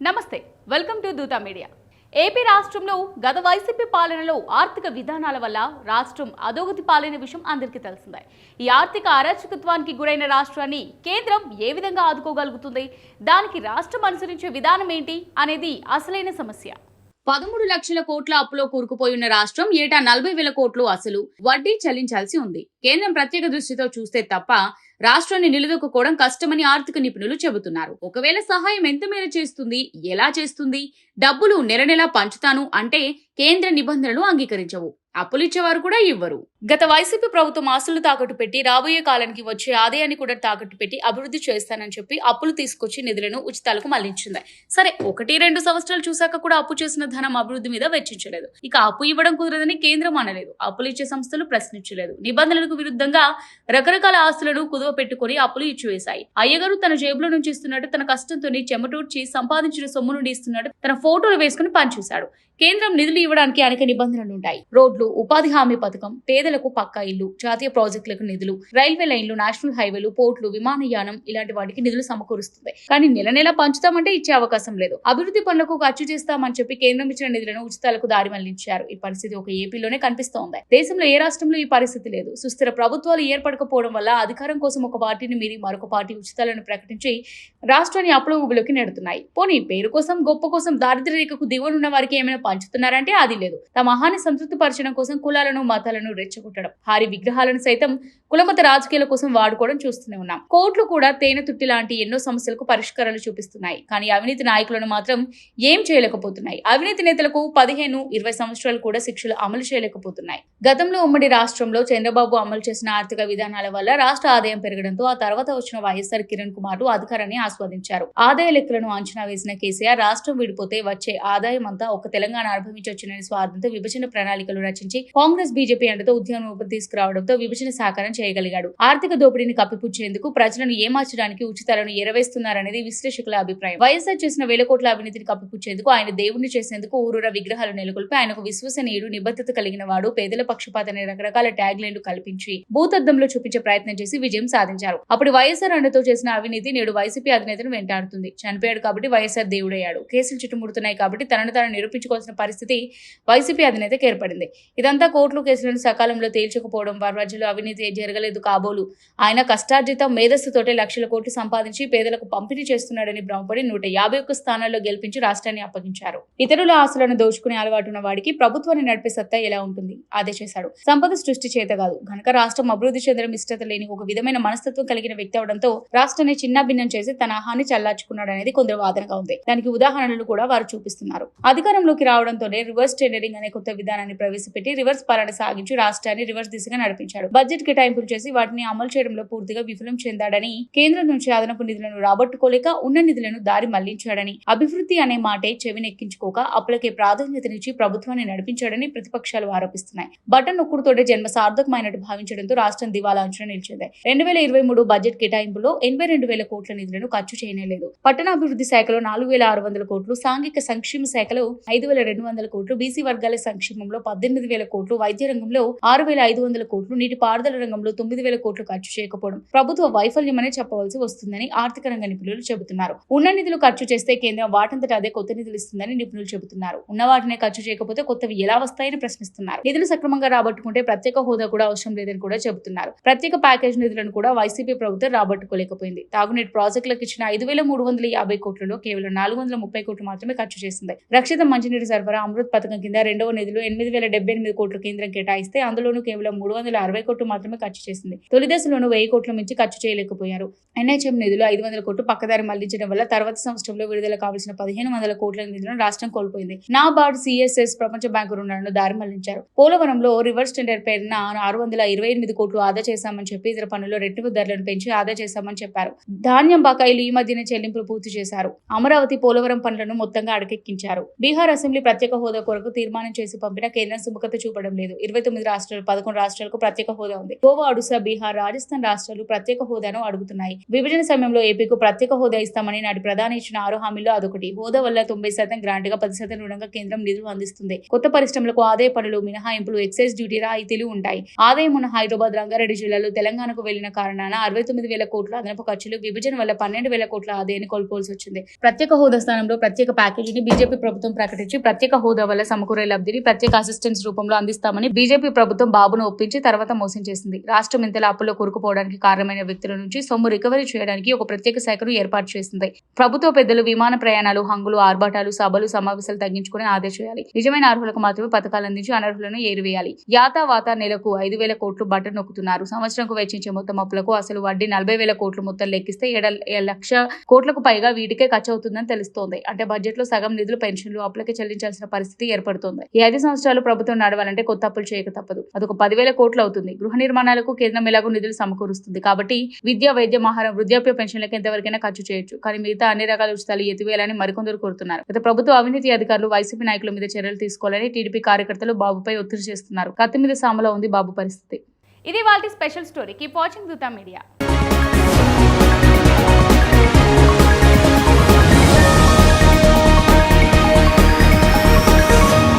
నమస్తే, welcome to Dootha media. AP రాష్ట్రంలో గత వైసీపీ పాలనలో ఆర్థిక విధానాల వల్ల రాష్ట్రం అధోగతి పాలైన విషయం అందరికీ తెలిసిందే. ఈ ఆర్థిక అరాచకత్వానికి గురైన రాష్ట్రాన్ని కేంద్రం ఏ విధంగా ఆదుకోగలుగుతుంది, దానికి రాష్ట్రం అనుసరించే విధానం ఏంటి అనేది అసలైన సమస్య. 13 లక్షల కోట్ల అప్పులో కూరుకుపోయిన రాష్ట్రం ఏటా 40,000 కోట్లు అసలు వడ్డీ చెల్లించాల్సి ఉంది. కేంద్రం ప్రత్యేక దృష్టితో చూస్తే తప్ప రాష్ట్రాన్ని నిలదొక్కుకోవడం కష్టమని ఆర్థిక నిపుణులు చెబుతున్నారు. ఒకవేళ సహాయం ఎంత మేర చేస్తుంది, ఎలా చేస్తుంది, డబ్బులు నెల నెలా పంచుతాను అంటే కేంద్ర నిబంధనలు అంగీకరించవు. అప్పులిచ్చేవారు కూడా ఇవ్వరు. గత వైసీపీ ప్రభుత్వం ఆస్తులు తాకట్టు పెట్టి రాబోయే కాలానికి వచ్చే ఆదాయాన్ని కూడా తాకట్టు పెట్టి అభివృద్ధి చేస్తానని చెప్పి అప్పులు తీసుకొచ్చి నిధులను ఉచితాలకు మళ్లించింది. సరే, 1-2 సంవత్సరాలు చూశాక కూడా అప్పు చేసిన ధనం అభివృద్ధి మీద వెచ్చించలేదు. ఇక అప్పు ఇవ్వడం కుదరదని కేంద్రం అనలేదు. అప్పులు ఇచ్చే సంస్థలు ప్రశ్నించలేదు. నిబంధనలకు విరుద్ధంగా రకరకాల ఆస్తులను కుదువ పెట్టుకుని అప్పులు ఇచ్చివేశాయి. అయ్యగారు తన జేబులో నుంచి ఇస్తున్నట్టు, తన కష్టంతోని చెమటూడ్చి సంపాదించిన సొమ్ము నుండి ఇస్తున్నట్టు తన ఫోటోలు వేసుకుని పనిచేశాడు. కేంద్రం నిధులు ఇవ్వడానికి అనేక నిబంధనలు ఉంటాయి. రోడ్లు, ఉపాధి హామీ పథకం, పేదలకు పక్కా ఇల్లు, జాతీయ ప్రాజెక్టులకు నిధులు, రైల్వే లైన్లు, నేషనల్ హైవేలు, పోర్టులు, విమానయానం ఇలాంటి వాటికి నిధులు సమకూరుస్తుంది. కానీ నెల నెలా పంచుతామంటే ఇచ్చే అవకాశం లేదు. అభివృద్ధి పనులకు ఖర్చు చేస్తామని చెప్పి కేంద్రం ఇచ్చిన నిధులను ఉచితాలకు దారి మళ్లించారు. ఈ పరిస్థితి ఒక ఏపీలోనే కనిపిస్తోంది. దేశంలో ఏ రాష్ట్రంలో ఈ పరిస్థితి లేదు. సుస్థిర ప్రభుత్వాలు ఏర్పడకపోవడం వల్ల అధికారం కోసం ఒక పార్టీని మీరి మరొక పార్టీ ఉచితాలను ప్రకటించి రాష్ట్రాన్ని అప్పుల ఊబిలోకి నెడుతున్నాయి. పోనీ పేరు కోసం, గొప్ప కోసం దారిద్ర్య రేఖకు దిగువనున్న వారికి ఏమైనా పంచుతున్నారంటే అది లేదు. తమ ఆహాన్ని సంతృప్తి పరచడం కోసం కులాలను, మతాలను రెచ్చగొట్టడం, భారీ విగ్రహాలను సైతం కులమత రాజకీయాల కోసం వాడుకోవడం చూస్తూనే ఉన్నాం. కోర్టులు కూడా తేనె తుట్టి లాంటి ఎన్నో సమస్యలకు పరిష్కారాలు చూపిస్తున్నాయి. కానీ అవినీతి నాయకులను మాత్రం ఏం చేయలేకపోతున్నాయి. అవినీతి నేతలకు 15-20 సంవత్సరాలు కూడా శిక్షలు అమలు చేయలేకపోతున్నాయి. గతంలో ఉమ్మడి రాష్ట్రంలో చంద్రబాబు అమలు చేసిన ఆర్థిక విధానాల వల్ల రాష్ట్ర ఆదాయం పెరగడంతో ఆ తర్వాత వచ్చిన వైఎస్ఆర్ కిరణ్ కుమార్ అధికారాన్ని ఆస్వాదించారు. ఆదాయ లెక్కలను అంచనా వేసిన కేసీఆర్ రాష్ట్రం విడిపోతే వచ్చే ఆదాయం అంతా ఒక తెలంగాణ అనుభవించొచ్చునని స్వార్థంతో విభజన ప్రణాళికలు రచించి కాంగ్రెస్, బీజేపీ అండతో ఉద్యమం తీసుకురావడంతో విభజన సాకారం చేయగలిగాడు. ఆర్థిక దోపిడీని కప్పిపుచ్చేందుకు, ప్రజలను ఏమార్చడానికి ఉచితాలను ఎరవేస్తున్నారనేది విశ్లేషకుల అభిప్రాయం. వైఎస్ఆర్ చేసిన 1,000 కోట్ల అవినీతిని కప్పిపుచ్చేందుకు, ఆయన దేవుణ్ణి చేసేందుకు ఊరూర విగ్రహాలు నెలకొల్పి ఆయనకు విశ్వసనీయుడు, నిబద్ధత కలిగిన వాడు, పేదల పక్షపాత అనే రకరకాల ట్యాగ్ లైన్లు కల్పించి భూతద్దంలో చూపించే ప్రయత్నం చేసి విజయం సాధించారు. అప్పుడు వైఎస్ఆర్ అండతో చేసిన అవినీతి నేడు వైసీపీ అధినేతను వెంటాడుతుంది. చనిపోయాడు కాబట్టి వైఎస్ఆర్ దేవుడయ్యాడు. కేసులు చుట్టుముడుతున్నాయి కాబట్టి తనను తాను నిరూపించుకోవాల్సిన పరిస్థితి వైసీపీ అధినేతకు ఏర్పడింది. ఇదంతా కోర్టులు కేసులను సకాలంలో తేల్చకపోవడం, వర్వాజులు అవినీతి జరగలేదు కాబోలు. ఆయన కష్టార్జిత మేధస్సుతోటే లక్షల కోట్లు సంపాదించి పేదలకు పంపిణీ చేస్తున్నాడని భ్రమపడి 151 స్థానాల్లో గెలిపించి రాష్ట్రాన్ని అప్పగించారు. ఇతరుల ఆస్తులను దోచుకునే అలవాటు ఉన్న వాడికి ప్రభుత్వాన్ని నడిపే సత్తా ఎలా ఉంటుంది? అదే చేశాడు. సంపద సృష్టి చేత కాదు, కనుక రాష్ట్రం అభివృద్ధి చెందడం ఇష్టత లేని ఒక విధమైన మనస్తత్వం కలిగిన వ్యక్తి అవడంతో రాష్ట్రాన్ని చిన్నాభిన్నం చేసి తన ఆహాన్ని చల్లార్చుకున్నాడు అనేది కొందరు వాదనగా ఉంది. దానికి ఉదాహరణలు కూడా వారు చూపిస్తున్నారు. అధికారంలోకి రావడంతోనే రివర్స్ టెండరింగ్ అనే కొత్త విధానాన్ని ప్రవేశపెట్టి రివర్స్ పాలన సాగించి రాష్ట్రాన్ని రివర్స్ దిశగా నడిపించాడు. బడ్జెట్ కేటాయింపులు చేసి వాటిని అమలు చేయడంలో పూర్తిగా విఫలం చెందాడని, కేంద్రం నుంచి అదనపు నిధులను రాబట్టుకోలేక ఉన్న నిధులను దారి మళ్లించాడని, అభివృద్ధి అనే మాటే చెవినెక్కించుకోక అప్పులకే ప్రాధాన్యతనిచ్చి ప్రభుత్వాన్ని నడిపించాడని ప్రతిపక్షాలు ఆరోపిస్తున్నాయి. బటన్ నొక్కుడుతోటే జన్మ సార్థకమైనట్టు భావించడంతో రాష్ట్రం దివాలా అంచున నిలిచింది. 2023 బడ్జెట్ కేటాయింపులో 82,000 కోట్ల నిధులను ఖర్చు చేయలేదు. పట్టణాభివృద్ధి శాఖలో 4,600 కోట్లు, సాంఘిక సంక్షేమ శాఖలో 5,200 కోట్లు, బీసీ వర్గాల సంక్షేమంలో 18,000 కోట్లు, వైద్య రంగంలో 6,500 కోట్లు, నీటి పారుదల రంగంలో 9,000 కోట్లు ఖర్చు చేయకపోవడం ప్రభుత్వ వైఫల్యమనే చెప్పవలసి వస్తుందని ఆర్థిక రంగ నిపుణులు చెబుతున్నారు. ఉన్న నిధులు ఖర్చు చేస్తే కేంద్రం వాటంతట అదే కొత్త నిధులు ఇస్తుందని నిపుణులు చెబుతున్నారు. ఉన్న వాటినే ఖర్చు చేయకపోతే కొత్తవి ఎలా వస్తాయని ప్రశ్నిస్తున్నారు. నిధులు సక్రమంగా రాబట్టుకుంటే ప్రత్యేక హోదా కూడా అవసరం లేదని కూడా చెబుతున్నారు. ప్రత్యేక ప్యాకేజ్ నిధులను కూడా వైసీపీ ప్రభుత్వం రాబట్టుకోలేకపోయింది. తాగునీటి ప్రాజెక్టులకు ఇచ్చిన 5,350 కోట్లలో కేవలం 430 కోట్లు మాత్రమే ఖర్చు చేసింది. రక్షిత మంచినీటి సరఫరా అమృత్ పథకం కింద రెండవ నిధులు 8,078 కోట్లు కేంద్రం కేటాయిస్తే అందులోనూ కేవలం 360 కోట్లు మాత్రమే ఖర్చు చేసింది. తొలి దశలోనూ 1000 కోట్ల మించి ఖర్చు చేయలేకపోయారు. ఎన్హెచ్ఎం నిధులు 500 కోట్లు పక్కదారి మళ్లించడం వల్ల తర్వాత సంవత్సరంలో విడుదల కావాల్సిన 1,500 కోట్ల నిధులను రాష్ట్రం కోల్పోయింది. నాబార్డ్, సిఎస్ఎస్, ప్రపంచ బ్యాంకు రుణాలను దారి మళ్లించారు. పోలవరంలో రివర్స్ టెండర్ పేరున 628 కోట్లు ఆదా చేశామని చెప్పి ఇతర పనుల్లో రెట్టింపు ధరలను పెంచి ఆదా చేశామని చెప్పారు. ధాన్యం బకాయిలు ఈ మధ్యనే చెల్లింపులు పూర్తి చేశారు. అమరావతి, పోలవరం పనులను మొత్తంగా అడకెక్కించారు. బీహార్ అసెంబ్లీ ప్రత్యేక హోదా కొరకు తీర్మానం చేసి పంపిన కేంద్రం సుముఖత చూపడం లేదు. 29 రాష్ట్రాలు 11 రాష్ట్రాలకు ప్రత్యేక హోదా ఉంది. గోవా, ఒడిశా, బీహార్, రాజస్థాన్ రాష్ట్రాలు ప్రత్యేక హోదాను అడుగుతున్నాయి. విభజన సమయంలో ఏపీకు ప్రత్యేక హోదా ఇస్తామని నాటి ప్రధాని ఇచ్చిన 6 హామీల్లో అదొకటి. హోదా వల్ల 90% గ్రాంట్ గా 10% రుణంగా కేంద్రం నిధులు అందిస్తుంది. కొత్త పరిశ్రమలకు ఆదాయ పన్నులు మినహాయింపులు, ఎక్సైజ్ డ్యూటీ రాయితీలు ఉంటాయి. ఆదాయం ఉన్న హైదరాబాద్, రంగారెడ్డి జిల్లాలు తెలంగాణకు వెళ్లిన కారణాన 69,000 కోట్ల అదనపు ఖర్చులు, విభజన వల్ల 12,000 కోట్ల ఆదాయాన్ని కోల్పోవాల్సి వచ్చింది. ప్రత్యేక హోదా స్థానంలో ప్రత్యేక ప్యాకేజీని బీజేపీ ప్రభుత్వం ప్రకటించి ప్రత్యేక హోదా వల్ల సమకూరే లబ్ధిని ప్రత్యేక అసిస్టెన్స్ రూపంలో అందిస్తామని బీజేపీ ప్రభుత్వం బాబును ఒప్పించి తర్వాత మోసం చేసింది. రాష్ట్రం ఇంతలా అప్పుల్లో కూరుకుపోవడానికి కారణమైన వ్యక్తుల నుంచి సొమ్ము రికవరీ చేయడానికి ఒక ప్రత్యేక శాఖను ఏర్పాటు చేసింది. ప్రభుత్వ పెద్దలు విమాన ప్రయాణాలు, హంగులు, ఆర్భాటాలు, సభలు, సమావేశాలు తగ్గించుకుని ఆదా చేయాలి. నిజమైన అర్హులకు మాత్రమే పథకాలు అందించి అనర్హులను ఏరివేయాలి. యాతావాత నెలకు 5,000 కోట్లు బటన్ నొక్కుతున్నారు. సంవత్సరంకు వెచ్చించే మొత్తం అప్పులకు అసలు వడ్డీ 40,000 కోట్లు మొత్తం లెక్కిస్తే 7 లక్షల కోట్లకు పైగా వీటికే ఖర్చు అవుతుందని తెలుస్తోంది. అంటే బడ్జెట్ లో సగం నిధులు పెన్షన్లు, అప్పులకే చెల్లించాల్సిన పరిస్థితి ఏర్పడుతోంది. ఈ 5 సంవత్సరాలు ప్రభుత్వం నడవాలంటే కొత్త అప్పులు చేయక తప్పదు. అదొక 10,000 కోట్లు అవుతుంది. గృహ నిర్మాణాలకు కేంద్రం ఎలాగో నిధులు సమకూరుస్తుంది కాబట్టి విద్య, వైద్యం, ఆహారం, వృద్ధాప్య పెన్షన్లకు ఎంతవరకైనా ఖర్చు చేయొచ్చు. కానీ మిగతా అన్ని రకాల ఉచితాలు ఎత్తివేయాలని మరికొందరు కోరుతున్నారు. గత ప్రభుత్వ అవినీతి అధికారులు, వైసీపీ నాయకుల మీద చర్యలు తీసుకోవాలని టీడీపీ కార్యకర్తలు బాబుపై ఒత్తిడి చేస్తున్నారు. కత్తి మీద సాములో ఉంది బాబు పరిస్థితి. ఇది వాళ్ళ special story. Keep watching Dootha media.